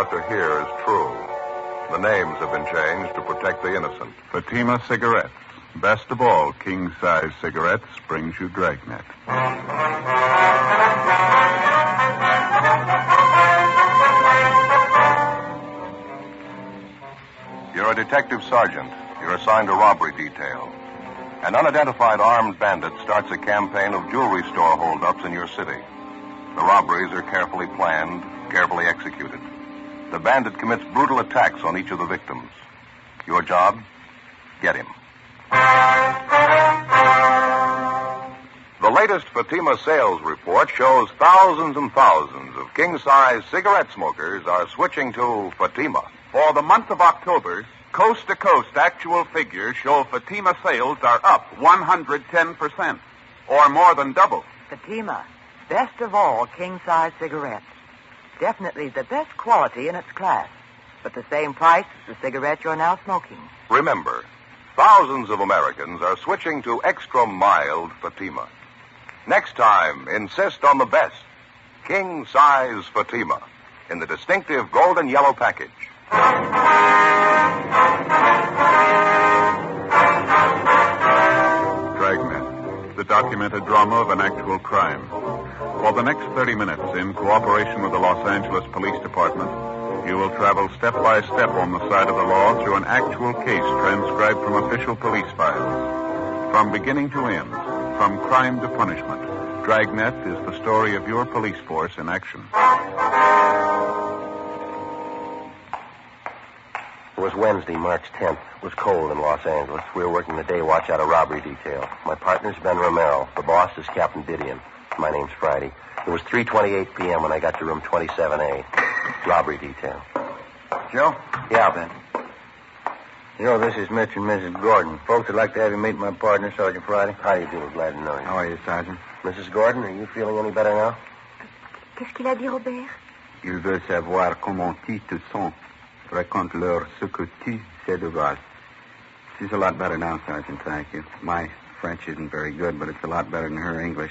about to hear is true. The names have been changed to protect the innocent. Fatima Cigarettes. Best of all, king-size cigarettes brings you Dragnet. You're a detective sergeant. You're assigned a robbery detail. An unidentified armed bandit starts a campaign of jewelry store holdups in your city. The robberies are carefully planned, carefully executed. The bandit commits brutal attacks on each of the victims. Your job? Get him. The latest Fatima sales report shows thousands and thousands of king-size cigarette smokers are switching to Fatima. For the month of October, coast-to-coast actual figures show Fatima sales are up 110%, or more than double. Fatima, best of all king-size cigarettes. Definitely the best quality in its class, but the same price as the cigarette you're now smoking. Remember, thousands of Americans are switching to extra mild Fatima. Next time, insist on the best, king-size Fatima, in the distinctive golden yellow package. Dragnet, the documented drama of an actual crime. For the next 30 minutes, in cooperation with the Los Angeles Police Department, you will travel step by step on the side of the law through an actual case transcribed from official police files. From beginning to end, from crime to punishment, Dragnet is the story of your police force in action. It was Wednesday, March 10th. It was cold in Los Angeles. We were working the day watch out of robbery detail. My partner's Ben Romero. The boss is Captain Didion. My name's Friday. It was 3:28 p.m. when I got to room 27A. Robbery detail. Joe? Yeah, Ben. Joe, this is Mr. and Mrs. Gordon. Folks would like to have you meet my partner, Sergeant Friday. How do you do? Glad to know you. How are you, Sergeant? Mrs. Gordon, are you feeling any better now? Qu'est-ce qu'il a dit, Robert? Il veut savoir comment tu te sens. Raconte-leur ce que tu sais de grâce. She's a lot better now, Sergeant, thank you. My French isn't very good, but it's a lot better than her English.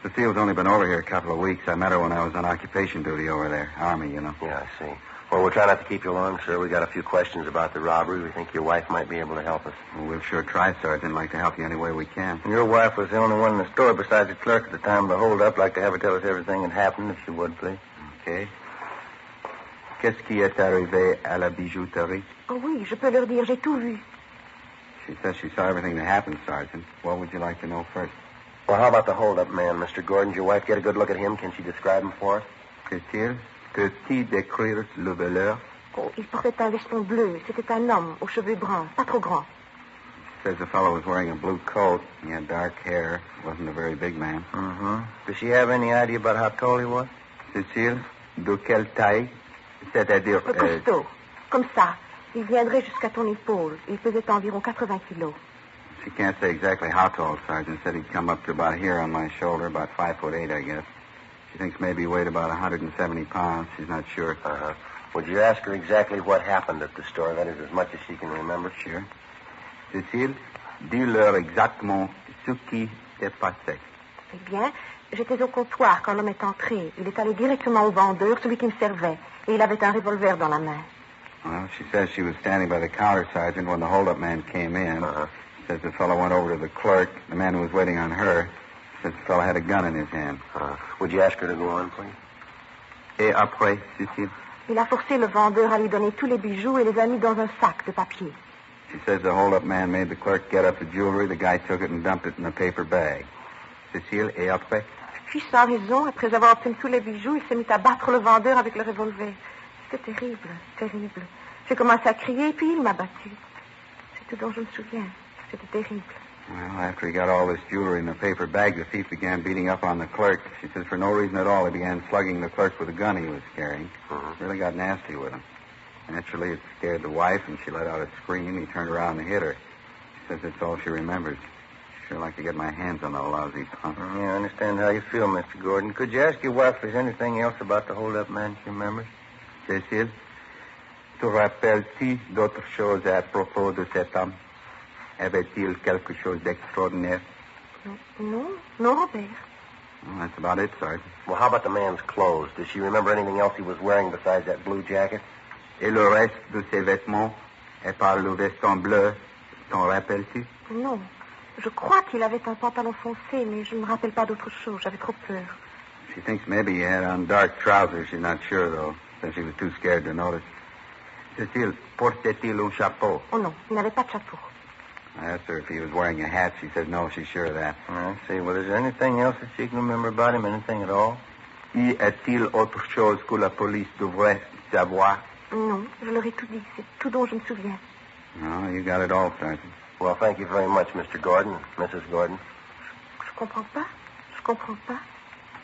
Cecile's only been over here a couple of weeks. I met her when I was on occupation duty over there. Army, you know. Yeah, I see. Well, we'll try not to keep you long, sir. We got a few questions about the robbery. We think your wife might be able to help us. Well, we'll sure try, Sergeant. Like to help you any way we can. Your wife was the only one in the store besides the clerk at the time of the hold-up. Like to have her tell us everything that happened, if you would, please. Okay. Qu'est-ce qui est arrivé à la bijouterie? Oh oui, je peux leur dire, j'ai tout vu. She says she saw everything that happened, Sergeant. What would you like to know first? Well, how about the hold-up man, Mr. Gordon? Did your wife get a good look at him? Can she describe him for us? Qu'est-il? Peux-tu décrire le voleur? Oh, il portait un veston bleu. C'était un homme aux cheveux bruns, pas trop grands. Says the fellow was wearing a blue coat. He had dark hair. Wasn't a very big man. Mm-hmm. Does she have any idea about how tall he was? Cécile, de quelle taille? C'est-à-dire... Costaud. Comme ça. Il viendrait jusqu'à ton épaule. Il pesait environ 80 kilos. She can't say exactly how tall, Sergeant. Said he'd come up to about here on my shoulder, about 5'8", I guess. She thinks maybe he weighed about 170 pounds. She's not sure. Uh-huh. Would you ask her exactly what happened at the store? That is, as much as she can remember. Sure. Cécile, dis-leur exactement ce qui s'est passé. Eh bien, j'étais au comptoir quand l'homme est entré. Il est allé directement au vendeur, celui qui me servait. Et il avait un revolver dans la main. Well, she says she was standing by the counter, Sergeant, when the hold-up man came in. Uh-huh. Says the fellow went over to the clerk, the man who was waiting on her. Says the fellow had a gun in his hand. Would you ask her to go on, please? Et après, Cécile? Il a forcé le vendeur à lui donner tous les bijoux et les a mis dans un sac de papier. She says the hold-up man made the clerk get up the jewelry. The guy took it and dumped it in a paper bag. Cécile, et après? Puis, sans raison, après avoir obtenu tous les bijoux, il s'est mis à battre le vendeur avec le revolver. C'était terrible, terrible. J'ai commencé à crier, puis il m'a battu. C'est tout dont je me souviens. C'était terrible. Well, after he got all this jewelry in the paper bag, the thief began beating up on the clerk. She says for no reason at all, he began slugging the clerk with a gun he was carrying. Really got nasty with him. Naturally, it scared the wife, and she let out a scream. He turned around and hit her. She says that's all she remembers. She'd sure like to get my hands on that lousy punk. Yeah, I understand how you feel, Mr. Gordon. Could you ask your wife if there's anything else about the hold-up man she remembers? Cécile, te rappelles-tu d'autres choses à propos de cet homme? Avait-il quelque chose d'extraordinaire? Non, non, Robert. Well, that's about it, Sergeant. Well, how about the man's clothes? Does she remember anything else he was wearing besides that blue jacket? Et le reste de ses vêtements? Et par le veston bleu, t'en rappelles-tu? Non. Je crois qu'il avait un pantalon foncé, mais je ne me rappelle pas d'autre chose. J'avais trop peur. She thinks maybe he had on dark trousers. She's not sure, though, since she was too scared to notice. Cécile, portait-il un chapeau? Oh non, il n'avait pas de chapeau. I asked her if he was wearing a hat. She said no, she's sure of that. I see. Well, is there anything else that she can remember about him? Anything at all? Y a-t-il autre chose que la police devrait savoir? Non, je leur ai tout dit. C'est tout dont je me souviens. No, you got it all, Sergeant. Well, thank you very much, Mr. Gordon, Mrs. Gordon. Je comprends pas. Je comprends pas.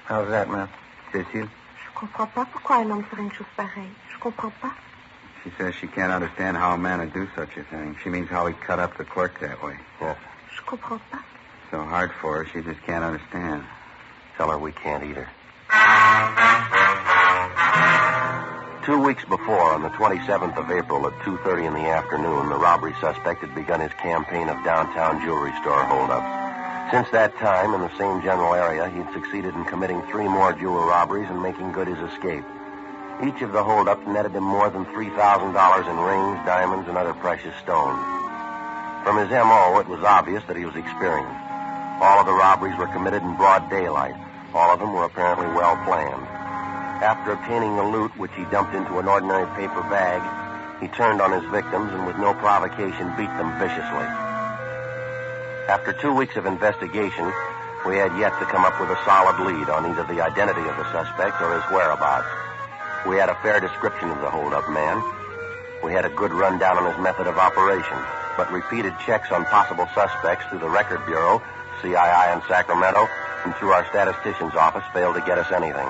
How's that, ma'am? Cécile? Je comprends pas pourquoi un homme ferait une chose pareille. Je comprends pas. She says she can't understand how a man would do such a thing. She means how he cut up the clerk that way. Yes. Je comprends pas. So hard for her, she just can't understand. Tell her we can't either. 2 weeks before, on the 27th of April at 2:30 in the afternoon, the robbery suspect had begun his campaign of downtown jewelry store holdups. Since that time, in the same general area, he had succeeded in committing 3 more jewel robberies and making good his escape. Each of the holdups netted him more than $3,000 in rings, diamonds, and other precious stones. From his M.O., it was obvious that he was experienced. All of the robberies were committed in broad daylight. All of them were apparently well planned. After obtaining the loot, which he dumped into an ordinary paper bag, he turned on his victims and with no provocation beat them viciously. After 2 weeks of investigation, we had yet to come up with a solid lead on either the identity of the suspect or his whereabouts. We had a fair description of the hold-up man. We had a good rundown on his method of operation, but repeated checks on possible suspects through the Record Bureau, CII in Sacramento, and through our statistician's office failed to get us anything.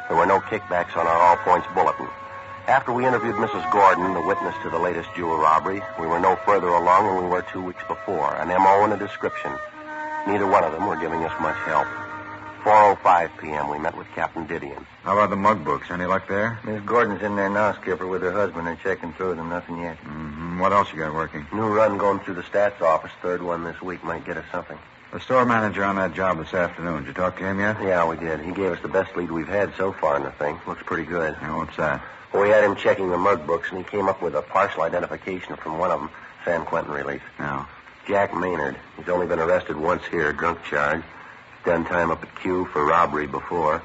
There were no kickbacks on our all-points bulletin. After we interviewed Mrs. Gordon, the witness to the latest jewel robbery, we were no further along than we were 2 weeks before, an M.O. and a description. Neither one of them were giving us much help. 4:05 p.m., we met with Captain Didion. How about the mug books? Any luck there? Miss Gordon's in there now, Skipper, with her husband. They're checking through them. Nothing yet. Mm-hmm. What else you got working? New run going through the stats office. Third one this week might get us something. The store manager on that job this afternoon. Did you talk to him yet? Yeah, we did. He gave us the best lead we've had so far in the thing. Looks pretty good. Yeah, what's that? Well, we had him checking the mug books, and he came up with a partial identification from one of them, San Quentin release. No. Jack Maynard. He's only been arrested once here, drunk charge. Done time up at Q for robbery before.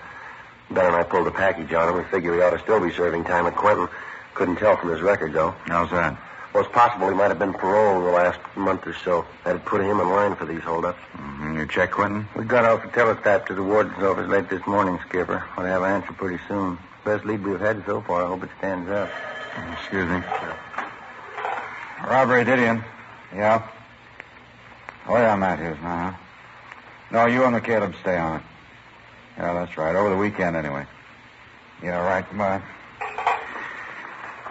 Ben and I pulled a package on him. We figure he ought to still be serving time at Quentin. Couldn't tell from his record, though. How's that? Well, it's possible he might have been paroled in the last month or so. That'd put him in line for these holdups. Mm-hmm. You check Quentin? We got off the teletype to the warden's office late this morning, Skipper. Ought to have an answer pretty soon. Best lead we've had so far. I hope it stands up. Excuse me. Robbery, Didion. Yeah? Oh, yeah, Matthews now, huh? No, you and the Caleb stay on it. Yeah, that's right. Over the weekend, anyway. Yeah, right. Goodbye.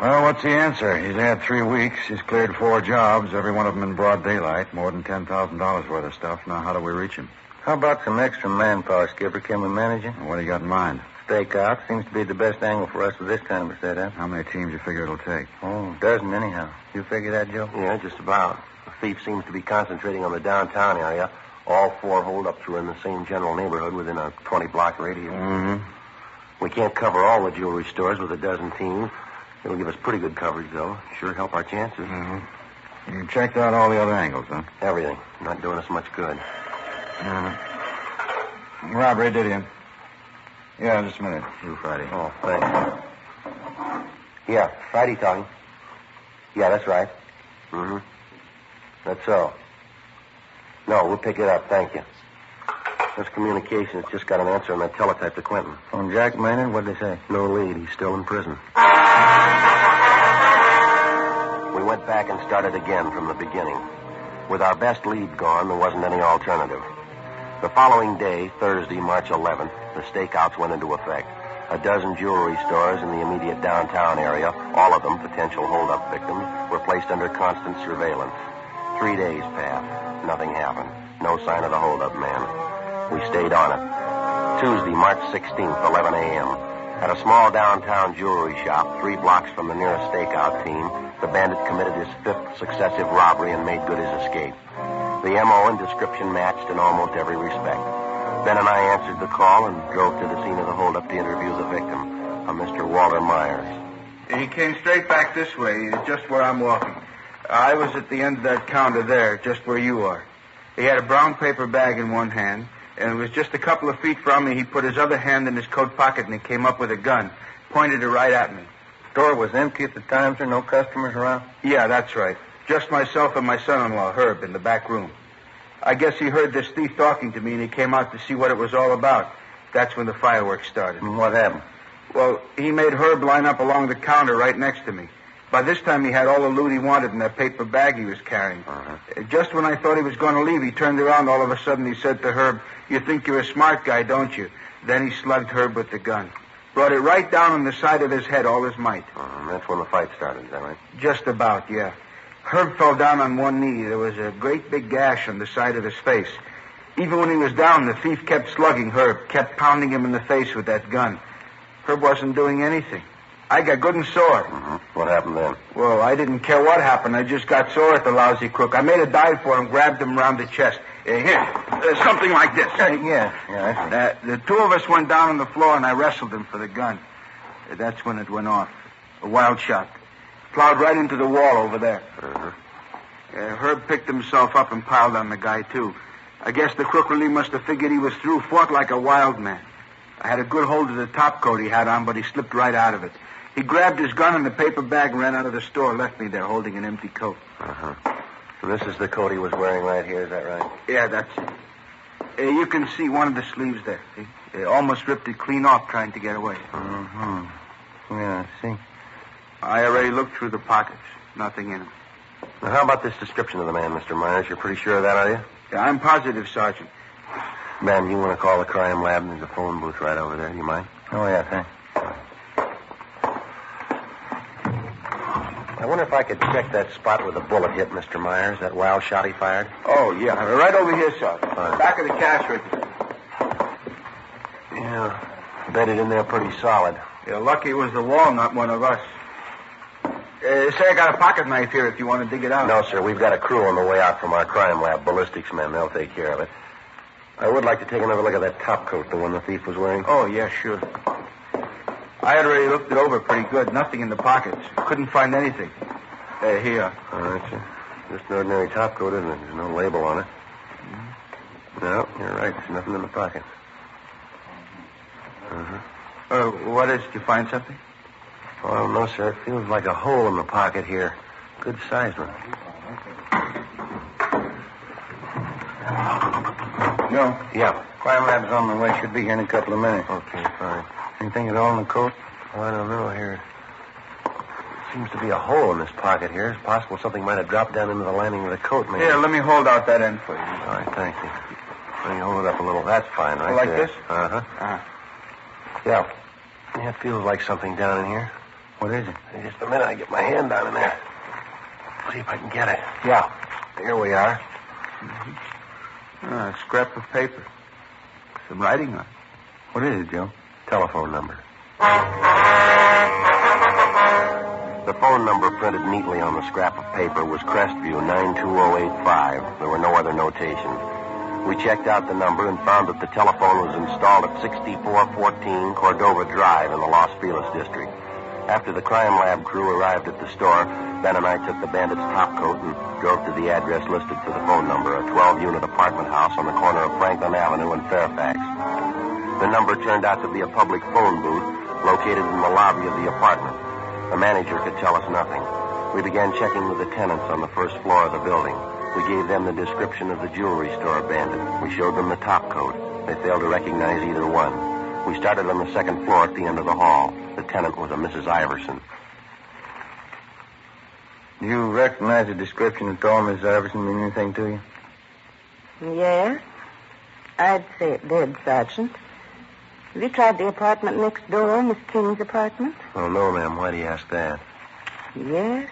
Well, what's the answer? He's had 3 weeks. He's cleared 4 jobs, every one of them in broad daylight. More than $10,000 worth of stuff. Now, how do we reach him? How about some extra manpower, Skipper? Can we manage it? What do you got in mind? Stakeout seems to be the best angle for us with this kind of a setup. How many teams you figure it'll take? Oh, a dozen anyhow. You figure that, Joe? Yeah, just about. The thief seems to be concentrating on the downtown area. All 4 holdups were in the same general neighborhood within a 20-block radius. Mm-hmm. We can't cover all the jewelry stores with a dozen teams. It'll give us pretty good coverage, though. Sure help our chances. Mm-hmm. You checked out all the other angles, huh? Everything. Not doing us much good. Robbery, Didion. Yeah, just a minute. You, Friday. Oh, thanks. Yeah, Friday talking. Yeah, that's right. Mm-hmm. That's so. No, we'll pick it up. Thank you. This communications just got an answer on that teletype to Quentin. On Jack Maynard, what'd they say? No lead. He's still in prison. We went back and started again from the beginning. With our best lead gone, there wasn't any alternative. The following day, Thursday, March 11th, the stakeouts went into effect. A dozen jewelry stores in the immediate downtown area, all of them potential hold-up victims, were placed under constant surveillance. 3 days passed. Nothing happened. No sign of the hold-up man. We stayed on it. Tuesday, March 16th, 11 a.m. At a small downtown jewelry shop, 3 blocks from the nearest stakeout team, the bandit committed his 5th successive robbery and made good his escape. The M.O. and description matched in almost every respect. Ben and I answered the call and drove to the scene of the holdup to interview the victim, a Mr. Walter Myers. He came straight back this way, just where I'm walking. I was at the end of that counter there, just where you are. He had a brown paper bag in one hand, and it was just a couple of feet from me. He put his other hand in his coat pocket, and he came up with a gun, pointed it right at me. Store was empty at the time, sir? No customers around? Yeah, that's right. Just myself and my son-in-law, Herb, in the back room. I guess he heard this thief talking to me, and he came out to see what it was all about. That's when the fireworks started. And what happened? Well, he made Herb line up along the counter right next to me. By this time, he had all the loot he wanted in that paper bag he was carrying. Just when I thought he was going to leave, he turned around. All of a sudden, he said to Herb, "You think you're a smart guy, don't you?" Then he slugged Herb with the gun. Brought it right down on the side of his head, all his might. That's when the fight started, is that right? Just about, yeah. Herb fell down on one knee. There was a great big gash on the side of his face. Even when he was down, the thief kept slugging Herb, kept pounding him in the face with that gun. Herb wasn't doing anything. I got good and sore. What happened then? Well, I didn't care what happened. I just got sore at the lousy crook. I made a dive for him, grabbed him around the chest. Here, something like this. Yeah. The two of us went down on the floor, and I wrestled him for the gun. That's when it went off. A wild shot. Plowed right into the wall over there. Herb picked himself up and piled on the guy, too. I guess the crook really must have figured he was through, fought like a wild man. I had a good hold of the top coat he had on, but he slipped right out of it. He grabbed his gun and the paper bag and ran out of the store, left me there holding an empty coat. And this is the coat he was wearing right here, is that right? Yeah, that's it. You can see one of the sleeves there. See? They almost ripped it clean off trying to get away. Yeah, I see. I already looked through the pockets. Nothing in them. Now, how about this description of the man, Mr. Myers? You're pretty sure of that, are you? Yeah, I'm positive, Sergeant. Ben, you want to call the crime lab? There's a phone booth right over there. Do you mind? Oh, yeah, thanks. I wonder if I could check that spot where the bullet hit Mr. Myers, that wild shot he fired. Oh, yeah. Right over here, Sergeant. Fine. Back of the cash register. Yeah. Bedded in there pretty solid. Yeah, lucky it was the wall, not one of us. Say, I got a pocket knife here if you want to dig it out. No, sir. We've got a crew on the way out from our crime lab. Ballistics men. They'll take care of it. I would like to take another look at that top coat, the one the thief was wearing. Oh, yeah, sure. I had already looked it over pretty good. Nothing in the pockets. Couldn't find anything. Here. All right, sir. Just an ordinary top coat, isn't it? There's no label on it. No, you're right. There's nothing in the pockets. What is? Did you find something? Oh, no, sir. It feels like a hole in the pocket here. Good sized one. No. Yeah. Crime lab's on the way. Should be here in a couple of minutes. Okay, fine. Anything at all in the coat? Oh, I don't know here. Seems to be a hole in this pocket here. It's possible something might have dropped down into the lining of the coat, maybe. Here, let me hold out that end for you. All right, thank you. Let me hold it up a little. That's fine, right Like there. this? Yeah. Yeah, it feels like something down in here. What is it? Hey, just a minute. I get my hand down in there. See if I can get it. Yeah. Here we are. A scrap of paper. Some writing on it. What is it, Joe? Telephone number. The phone number printed neatly on the scrap of paper was Crestview 92085. There were no other notations. We checked out the number and found that the telephone was installed at 6414 Cordova Drive in the Los Feliz district. After the crime lab crew arrived at the store, Ben and I took the bandit's top coat and drove to the address listed for the phone number, a 12-unit apartment house on the corner of Franklin Avenue and Fairfax. The number turned out to be a public phone booth located in the lobby of the apartment. The manager could tell us nothing. We began checking with the tenants on the first floor of the building. We gave them the description of the jewelry store bandit. We showed them the top coat. They failed to recognize either one. We started on the second floor at the end of the hall. The tenant was a Mrs. Iverson. Do you recognize the description at all, Miss Iverson, mean anything to you? Yes. I'd say it did, Sergeant. Have you tried the apartment next door, Miss King's apartment? Oh, no, ma'am. Why do you ask that? Yes.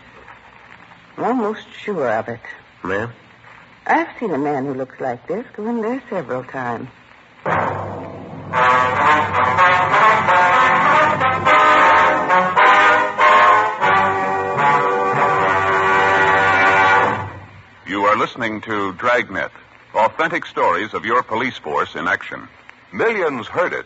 I'm almost sure of it. Ma'am? I've seen a man who looks like this go in there several times. You are listening to Dragnet, Authentic stories of your police force in action. Millions heard it,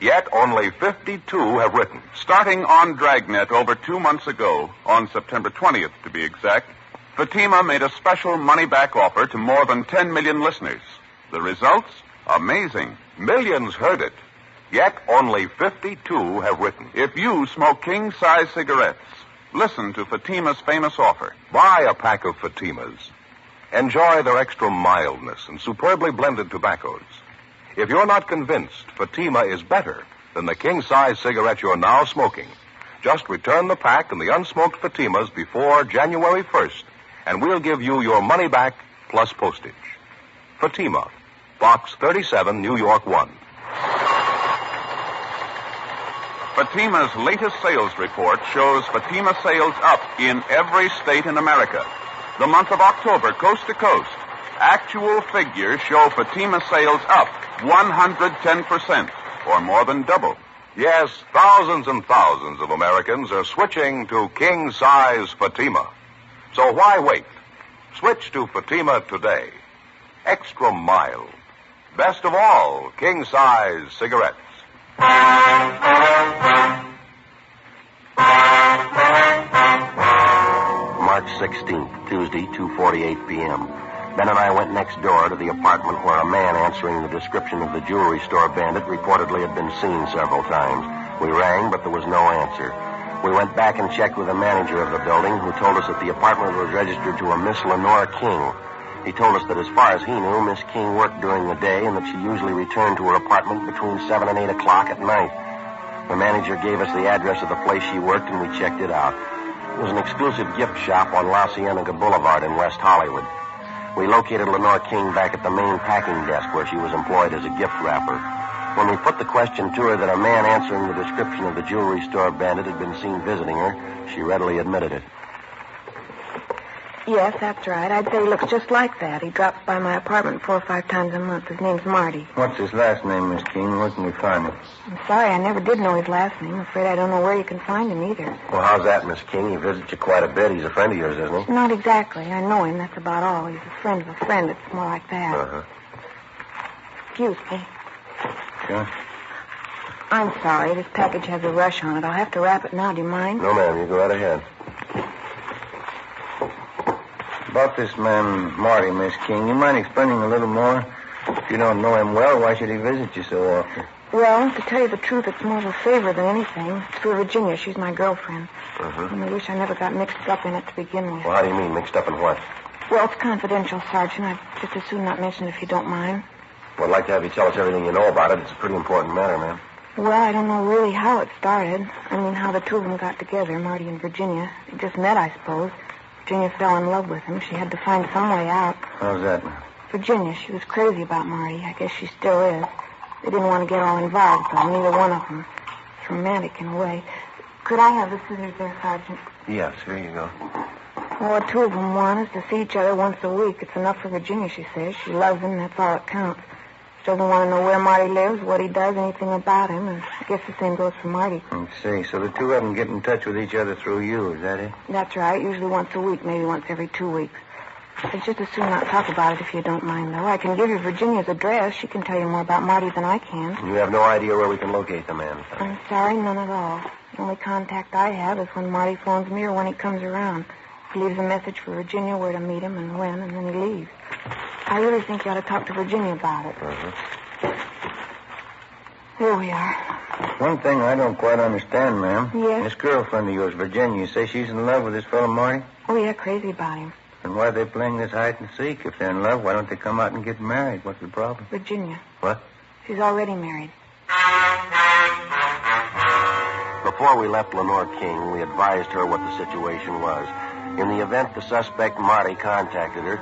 yet only 52 have written. Starting on Dragnet over 2 months ago, on September 20th to be exact, Fatima made a special money-back offer to more than 10 million listeners. The results? Amazing. Millions heard it, yet only 52 have written. If you smoke king-size cigarettes, listen to Fatima's famous offer. Buy a pack of Fatimas. Enjoy their extra mildness and superbly blended tobaccos. If you're not convinced Fatima is better than the king-size cigarette you're now smoking, just return the pack and the unsmoked Fatimas before January 1st, and we'll give you your money back plus postage. Fatima, Box 37, New York 1. Fatima's latest sales report shows Fatima sales up in every state in America. The month of October, coast to coast, actual figures show Fatima sales up 110%, or more than double. Yes, thousands and thousands of Americans are switching to king-size Fatima. So why wait? Switch to Fatima today. Extra mild. Best of all, king-size cigarettes. March 16th, Tuesday, 2:48 p.m. Ben and I went next door to the apartment where a man answering the description of the jewelry store bandit reportedly had been seen several times. We rang, but there was no answer. We went back and checked with the manager of the building, who told us that the apartment was registered to a Miss Lenore King. He told us that as far as he knew, Miss King worked during the day and that she usually returned to her apartment between 7 and 8 o'clock at night. The manager gave us the address of the place she worked, and we checked it out. It was an exclusive gift shop on La Cienega Boulevard in West Hollywood. We located Lenore King back at the main packing desk where she was employed as a gift wrapper. When we put the question to her that a man answering the description of the jewelry store bandit had been seen visiting her, she readily admitted it. Yes, that's right. I'd say he looks just like that. He drops by my apartment 4 or 5 times a month. His name's Marty. What's his last name, Miss King? Where can we find him? I'm sorry, I never did know his last name. I'm afraid I don't know where you can find him either. Well, how's that, Miss King? He visits you quite a bit. He's a friend of yours, isn't he? Not exactly. I know him. That's about all. He's a friend of a friend. It's more like that. Uh-huh. Excuse me. Sure. I'm sorry. This package has a rush on it. I'll have to wrap it now. Do you mind? No, ma'am. You go right ahead. About this man, Marty, Miss King, you mind explaining a little more? If you don't know him well, why should he visit you so often? Well, to tell you the truth, it's more of a favor than anything. It's for Virginia. She's my girlfriend. Uh-huh. And I wish I never got mixed up in it to begin with. Well, how do you mean, mixed up in what? Well, it's confidential, Sergeant. I'd just as soon not mention it if you don't mind. Well, I'd like to have you tell us everything you know about it. It's a pretty important matter, ma'am. Well, I don't know really how it started. I mean, how the two of them got together, Marty and Virginia. They just met, I suppose. Virginia fell in love with him. She had to find some way out. How's that? Virginia, she was crazy about Marty. I guess she still is. They didn't want to get all involved, though, neither one of them. It's romantic in a way. Could I have the scissors there, Sergeant? Yes, here you go. Well, what two of them want is to see each other once a week. It's enough for Virginia, she says. She loves him, and that's all that counts. She doesn't want to know where Marty lives, what he does, anything about him, and I guess the same goes for Marty. I see. So the two of them get in touch with each other through you, is that it? That's right, usually once a week, maybe once every 2 weeks. I'd just as soon not talk about it if you don't mind, though. I can give you Virginia's address. She can tell you more about Marty than I can. You have no idea where we can locate the man. I'm sorry, none at all. The only contact I have is when Marty phones me or when he comes around. He leaves a message for Virginia where to meet him and when, and then he leaves. I really think you ought to talk to Virginia about it. Uh-huh. Here we are. One thing I don't quite understand, ma'am. Yes? This girlfriend of yours, Virginia, you say she's in love with this fellow Marty? Oh, yeah, crazy about him. And why are they playing this hide and seek? If they're in love, why don't they come out and get married? What's the problem? Virginia. What? She's already married. Before we left Lenore King, we advised her what the situation was. In the event the suspect, Marty, contacted her,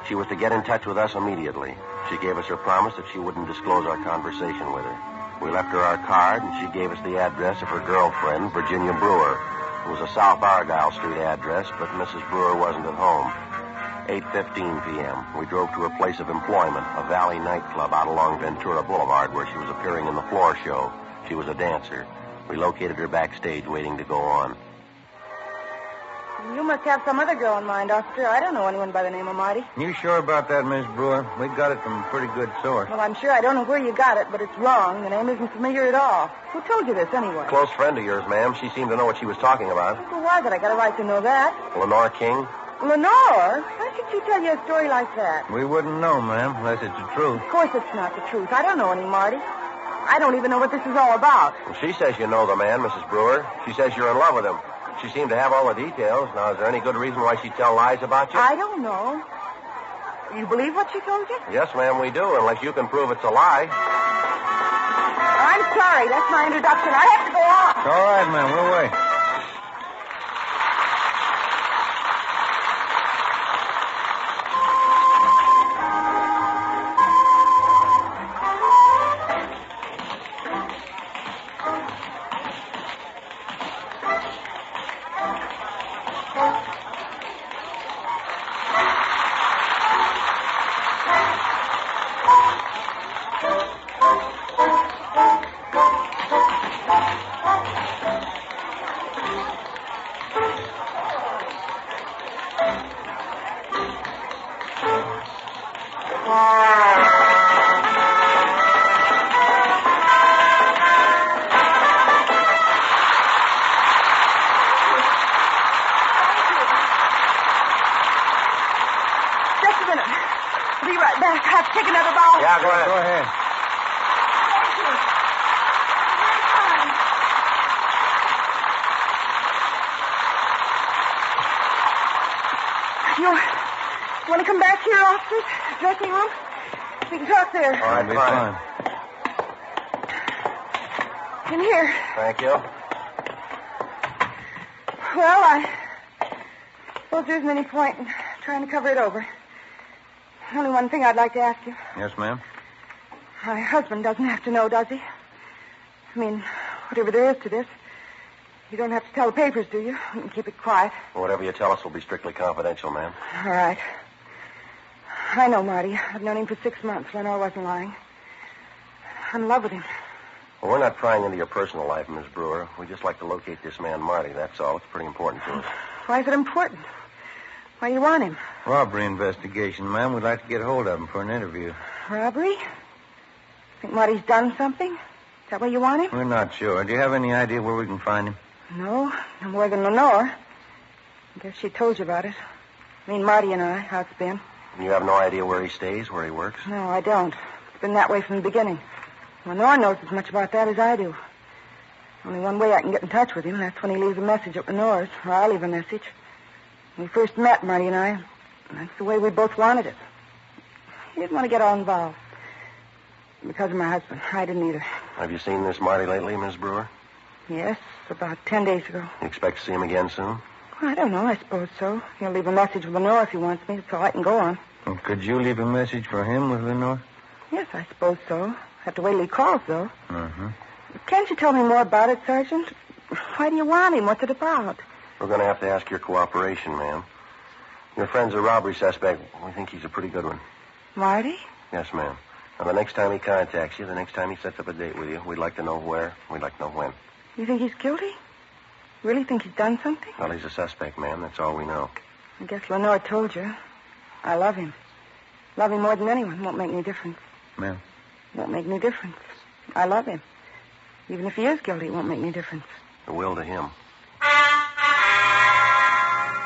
she was to get in touch with us immediately. She gave us her promise that she wouldn't disclose our conversation with her. We left her our card, and she gave us the address of her girlfriend, Virginia Brewer. It was a South Argyle Street address, but Mrs. Brewer wasn't at home. 8:15 p.m. We drove to her place of employment, a Valley nightclub out along Ventura Boulevard, where she was appearing in the floor show. She was a dancer. We located her backstage, waiting to go on. You must have some other girl in mind, officer. I don't know anyone by the name of Marty. You sure about that, Miss Brewer? We got it from a pretty good source. Well, I'm sure I don't know where you got it, but it's wrong. The name isn't familiar at all. Who told you this, anyway? Close friend of yours, ma'am. She seemed to know what she was talking about. Who was it? I got a right to know that. Lenore King? Lenore? Why should she tell you a story like that? We wouldn't know, ma'am, unless it's the truth. Of course it's not the truth. I don't know any Marty. I don't even know what this is all about. Well, she says you know the man, Mrs. Brewer. She says you're in love with him. She seemed to have all the details. Now, is there any good reason why she'd tell lies about you? I don't know. You believe what she told you? Yes, ma'am, we do, unless you can prove it's a lie. I'm sorry. That's my introduction. I have to go on. It's all right, ma'am. We'll wait. Yeah, go ahead. Go ahead. You want to come back here, officers? Dressing room? We can talk there. All right, fine. In here. Thank you. Well, I suppose there isn't any point in trying to cover it over. Only one thing I'd like to ask you. Yes, ma'am? My husband doesn't have to know, does he? I mean, whatever there is to this. You don't have to tell the papers, do you? You can keep it quiet. Well, whatever you tell us will be strictly confidential, ma'am. All right. I know Marty. I've known him for 6 months. Lenore wasn't lying. I'm in love with him. Well, we're not prying into your personal life, Miss Brewer. We just like to locate this man, Marty, that's all. It's pretty important to us. Why is it important? Why do you want him? Robbery investigation, ma'am. We'd like to get hold of him for an interview. Robbery? Think Marty's done something? Is that why you want him? We're not sure. Do you have any idea where we can find him? No, no more than Lenore. I guess she told you about it. I mean, Marty and I, how it's been. And you have no idea where he stays, where he works? No, I don't. It's been that way from the beginning. Lenore knows as much about that as I do. Only one way I can get in touch with him, and that's when he leaves a message at Lenore's, or I leave a message. When we first met, Marty and I, that's the way we both wanted it. He didn't want to get all involved. Because of my husband. I didn't either. Have you seen this Marty lately, Miss Brewer? Yes, about 10 days ago. You expect to see him again soon? Well, I don't know. I suppose so. He'll leave a message with Lenore if he wants me. That's all I can go on. Well, could you leave a message for him with Lenore? Yes, I suppose so. Have to wait till he calls, though. Mm-hmm. Can't you tell me more about it, Sergeant? Why do you want him? What's it about? We're going to have to ask your cooperation, ma'am. Your friend's a robbery suspect. We think he's a pretty good one. Marty? Yes, ma'am. Now, the next time he contacts you, the next time he sets up a date with you, we'd like to know where, we'd like to know when. You think he's guilty? Really think he's done something? Well, he's a suspect, ma'am. That's all we know. I guess Lenore told you. I love him. Love him more than anyone. Won't make any difference. Ma'am? Won't make any difference. I love him. Even if he is guilty, it won't make any difference. The will to him.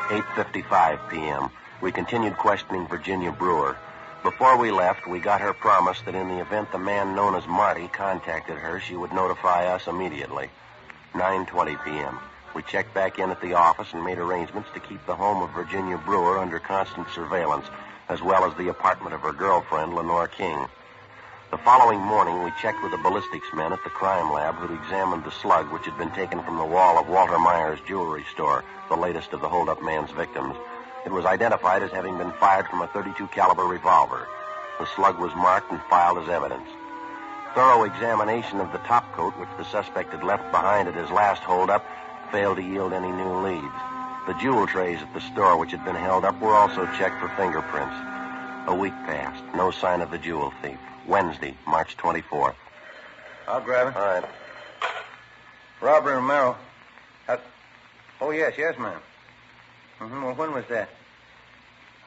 8:55 p.m. We continued questioning Virginia Brewer. Before we left, we got her promise that in the event the man known as Marty contacted her, she would notify us immediately. 9:20 p.m. We checked back in at the office and made arrangements to keep the home of Virginia Brewer under constant surveillance, as well as the apartment of her girlfriend, Lenore King. The following morning, we checked with the ballistics men at the crime lab who'd examined the slug which had been taken from the wall of Walter Meyer's jewelry store, the latest of the hold-up man's victims. It was identified as having been fired from a .32 caliber revolver. The slug was marked and filed as evidence. Thorough examination of the top coat which the suspect had left behind at his last hold-up failed to yield any new leads. The jewel trays at the store which had been held up were also checked for fingerprints. A week passed. No sign of the jewel thief. Wednesday, March 24th. I'll grab it. All right. Robert Romero. Oh, yes, ma'am. Mm-hmm. Well, when was that?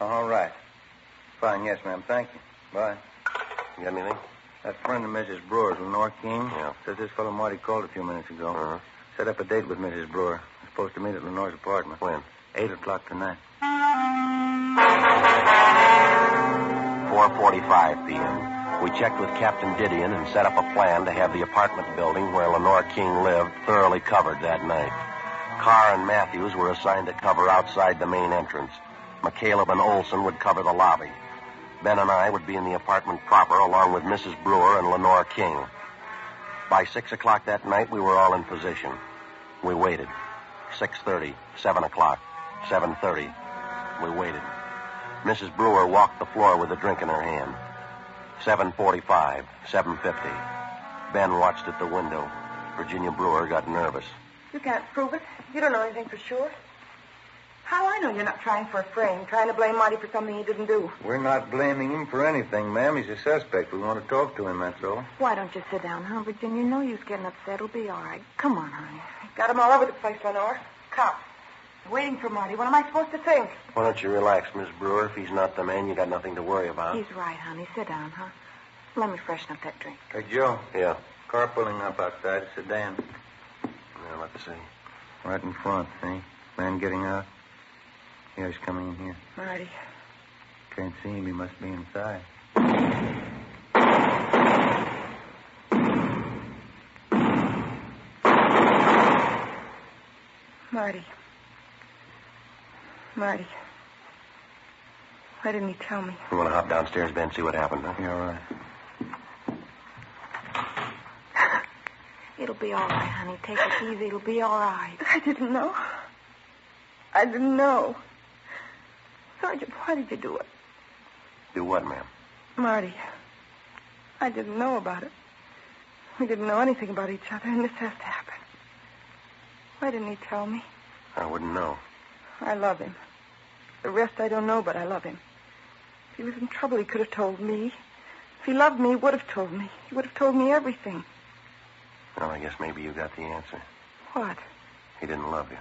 Oh, all right. Fine, yes, ma'am. Thank you. Bye. You got anything? That friend of Mrs. Brewer's, Lenore King, Yeah. says this fellow Marty called a few minutes ago. Uh-huh. Set up a date with Mrs. Brewer. We're supposed to meet at Lenore's apartment. When? 8 o'clock tonight. 4:45 p.m. We checked with Captain Didion and set up a plan to have the apartment building where Lenore King lived thoroughly covered that night. Carr and Matthews were assigned to cover outside the main entrance. McCaleb and Olson would cover the lobby. Ben and I would be in the apartment proper along with Mrs. Brewer and Lenore King. By 6 o'clock that night, we were all in position. We waited. 6:30, 7 o'clock, 7:30. We waited. Mrs. Brewer walked the floor with a drink in her hand. 7:45, 7:50. Ben watched at the window. Virginia Brewer got nervous. You can't prove it. You don't know anything for sure. How I know you're not trying for a frame, trying to blame Marty for something he didn't do? We're not blaming him for anything, ma'am. He's a suspect. We want to talk to him, that's all. Why don't you sit down, huh, Virginia? No use getting upset. It'll be all right. Come on, honey. Got him all over the place, Lenore. Cops. Waiting for Marty. What am I supposed to think? Why don't you relax, Miss Brewer? If he's not the man, you got nothing to worry about. He's right, honey. Sit down, huh? Let me freshen up that drink. Hey, Joe. Yeah. Car pulling up outside. A sedan. Yeah, let's see. Right in front, see? Man getting out. Yeah, he's coming in here. Marty. Can't see him. He must be inside. Marty. Marty. Why didn't he tell me? You want to hop downstairs, Ben, see what happened, huh? Yeah, all right. It'll be all right, honey. Take it easy. It'll be all right. I didn't know. I didn't know. Sergeant, why did you do it? Do what, ma'am? Marty, I didn't know about it. We didn't know anything about each other, and this has to happen. Why didn't he tell me? I wouldn't know. I love him. The rest I don't know, but I love him. If he was in trouble, he could have told me. If he loved me, he would have told me. He would have told me everything. Well, I guess maybe you got the answer. What? He didn't love you.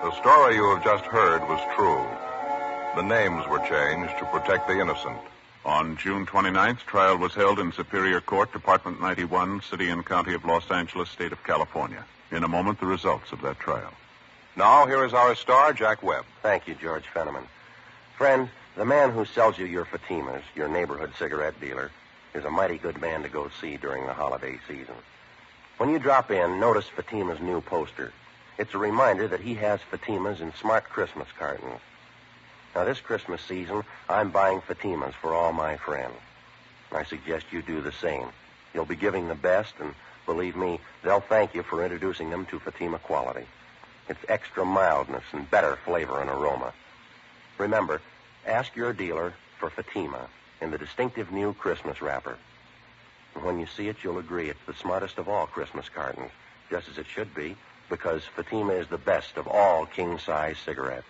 The story you have just heard was true. The names were changed to protect the innocent. On June 29th, trial was held in Superior Court, Department 91, City and County of Los Angeles, State of California. In a moment, the results of that trial. Now, here is our star, Jack Webb. Thank you, George Fenneman. Friends, the man who sells you your Fatimas, your neighborhood cigarette dealer, is a mighty good man to go see during the holiday season. When you drop in, notice Fatima's new poster. It's a reminder that he has Fatimas in smart Christmas cartons. Now, this Christmas season, I'm buying Fatimas for all my friends. I suggest you do the same. You'll be giving the best, and believe me, they'll thank you for introducing them to Fatima quality. It's extra mildness and better flavor and aroma. Remember, ask your dealer for Fatima in the distinctive new Christmas wrapper. And when you see it, you'll agree it's the smartest of all Christmas cartons, just as it should be, because Fatima is the best of all king-size cigarettes.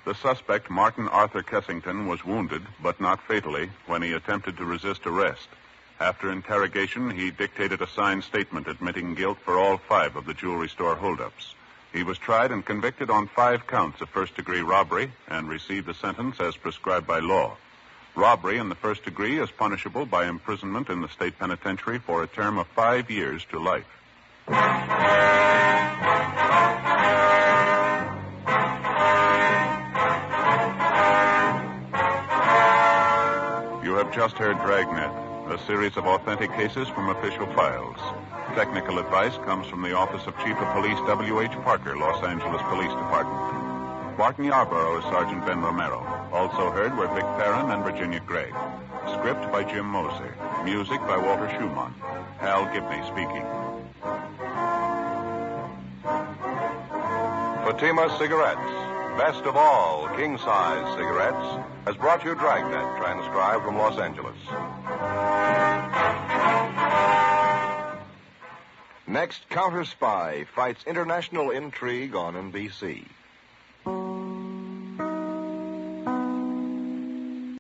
The suspect, Martin Arthur Kessington, was wounded, but not fatally, when he attempted to resist arrest. After interrogation, he dictated a signed statement admitting guilt for all 5 of the jewelry store holdups. He was tried and convicted on 5 counts of first-degree robbery and received a sentence as prescribed by law. Robbery in the first degree is punishable by imprisonment in the state penitentiary for a term of 5 years to life. You have just heard Dragnet, a series of authentic cases from official files. Technical advice comes from the Office of Chief of Police W.H. Parker, Los Angeles Police Department. Barton Yarborough is Sergeant Ben Romero. Also heard were Vic Perrin and Virginia Gregg. Script by Jim Moser. Music by Walter Schumann. Hal Gibney speaking. Fatima Cigarettes, best of all king-size cigarettes, has brought you Dragnet, transcribed from Los Angeles. Next, Counter Spy fights international intrigue on NBC.